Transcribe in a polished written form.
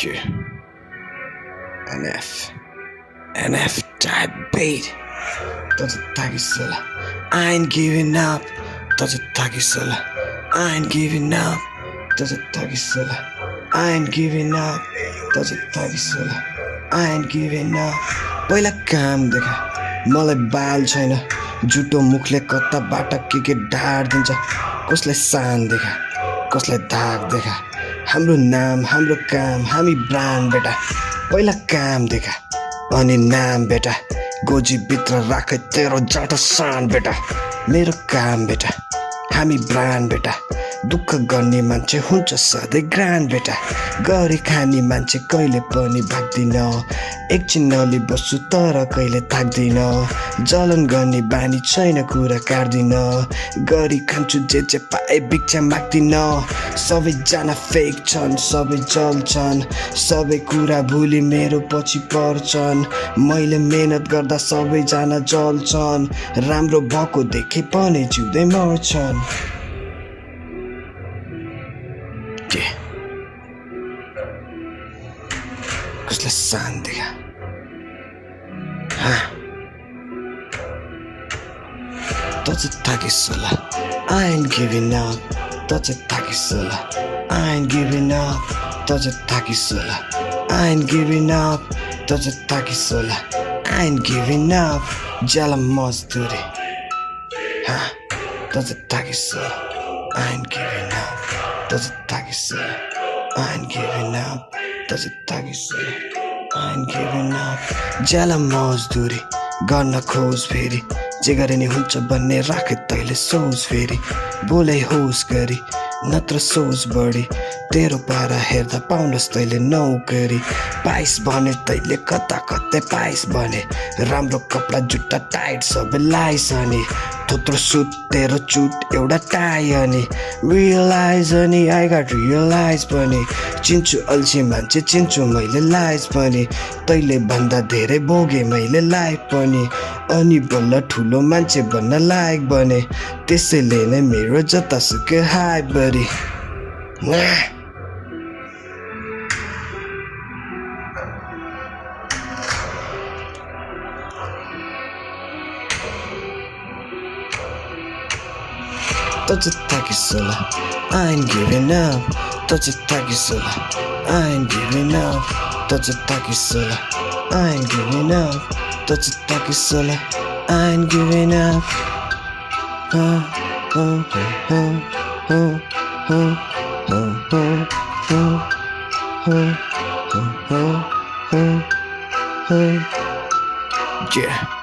Yeah. NF. NF type beat. Doesn't Tagisala. I ain't giving up. Doesn't Tagisala. I ain't giving up. Doesn't Tagisala. I ain't giving up. Doesn't Tagisala. I ain't giving up. पहिला काम देखा मलाई बाल छैन जुटो मुखले कताबाट के ढाड दिन्छ कसलाई सान देखा कसलाई धाक देखा हाम्रो नाम हाम्रो काम हामी ब्रान्ड बेटा पहिला काम देखा अनि नाम बेटा गोजी भित्र राखे तेरो जाटा सान बेटा मेरो काम बेटा हामी ब्रान्ड बेटा दुःख गर्ने मान्छे हुन्छ सधैँ ग्रान्ड बेटा गरी खाने मान्छे कहिले पनि भाग्दिन एकछिन नली बस्छु तर कहिले थाक्दिन जलन गर्ने बानी छैन कुरा काट्दिन गरी खान्छु जे पाए भिक्षा माग्दिन सबैजना फेक छन् सबै जल्छन् सबै कुरा भुली मेरो पछि पर्छन् मैले मेहनत गर्दा सबैजना जल्छन् राम्रो भएको देखे पनि जिउँदै मर्छन् कसलाई सान देखा त चाहिँ थाकिसला I ain't giving up त चाहिँ थाकिसला I ain't giving up त चाहिँ थाकिसला I ain't giving up त चाहिँ थाकिसला I ain't giving up ज्याला मजदुरी त चाहिँ थाकिसला I ain't giving up त चाहिँ थाकिसला I ain't giving up त चाहिँ थाकिसला I ain't giving up ज्याला मजदुरी गर्न खोज फेरि जे गरे नि हुन्छ भन्ने राखे तैले सोच फेरि बोले होस गरी नत्र सोच बढी तेरो पारा हेर्दा पाउनस् तैले नौकरी पाइस भने तैले कता कतै पाइस भने राम्रो कपडा जुत्ता टाइट सबै लाइस अनि थोत्रो सुट तेरो चुट एउटा टाई अनि रियलाइज अनि आई गट रियलाइज पनि चिन्छु अल्छी मान्छे चिन्छु मैले लाइज पनि तैले भन्दा धेरै भोगे मैले लाइफ पनि अनि बल्ल ठुलो मान्छे भन्न लायक बने त्यसैले नै मेरो जतासुकै हाई बढी त चाहिँ थाकिसला I ain't giving up त चाहिँ थाकिसला I ain't giving up त चाहिँ थाकिसला I ain't giving up त चाहिँ थाकिसला I ain't giving up Yeah